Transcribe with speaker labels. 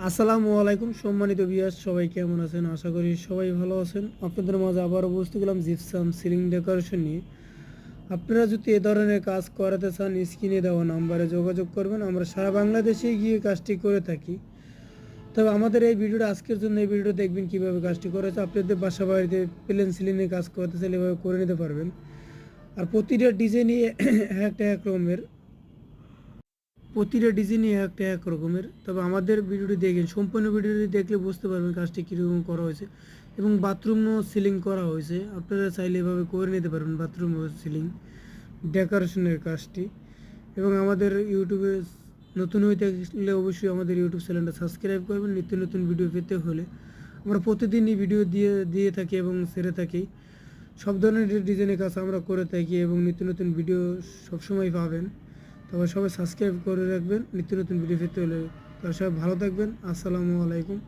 Speaker 1: আসসালামু আলাইকুম সম্মানিত ভিউয়ার্স, সবাই কেমন আছেন? আশা করি সবাই ভালো আছেন। আপনাদের মাঝে আবারও উপস্থিত হলাম জিপসাম সিলিং ডেকোরেশন নিয়ে। আপনারা যদি এ ধরনের কাজ করাতে চান, স্ক্রিনে দেওয়া নাম্বারে যোগাযোগ করবেন। আমরা সারা বাংলাদেশে গিয়ে কাজটি করে থাকি। তবে আমাদের এই ভিডিওটা আজকের জন্য, এই ভিডিওটা দেখবেন কীভাবে কাজটি করেছে। আপনাদের বাসা বাড়িতে প্লেন সিলিংয়ে কাজ করতে চাইলে এভাবে করে নিতে পারবেন। আর প্রতিটা ডিজাইনই এক রকমের, প্রতিটা ডিজাইনই এক রকমের। তবে আমাদের ভিডিওটি দেখেন, সম্পূর্ণ ভিডিওটি দেখলে বুঝতে পারবেন কাজটি কীরকম করা হয়েছে এবং বাথরুমও সিলিং করা হয়েছে। আপনারা চাইলে এভাবে করে নিতে পারবেন বাথরুম ও সিলিং ডেকোরেশনের কাজটি। এবং আমাদের ইউটিউবে নতুন হয়ে থাকলে অবশ্যই আমাদের ইউটিউব চ্যানেলটা সাবস্ক্রাইব করবেন। নিত্য নতুন ভিডিও পেতে হলে আমরা প্রতিদিনই ভিডিও দিয়ে থাকি এবং ছেড়ে থাকি। সব ধরনের ডিজাইনের কাজ আমরা করে থাকি এবং নিত্য নতুন ভিডিও সবসময় পাবেন। তবে সবাই সাবস্ক্রাইব করে রাখবেন নিত্য নতুন ভিডিও পেতে হলে। তো সবাই ভালো থাকবেন। আসসালামু আলাইকুম।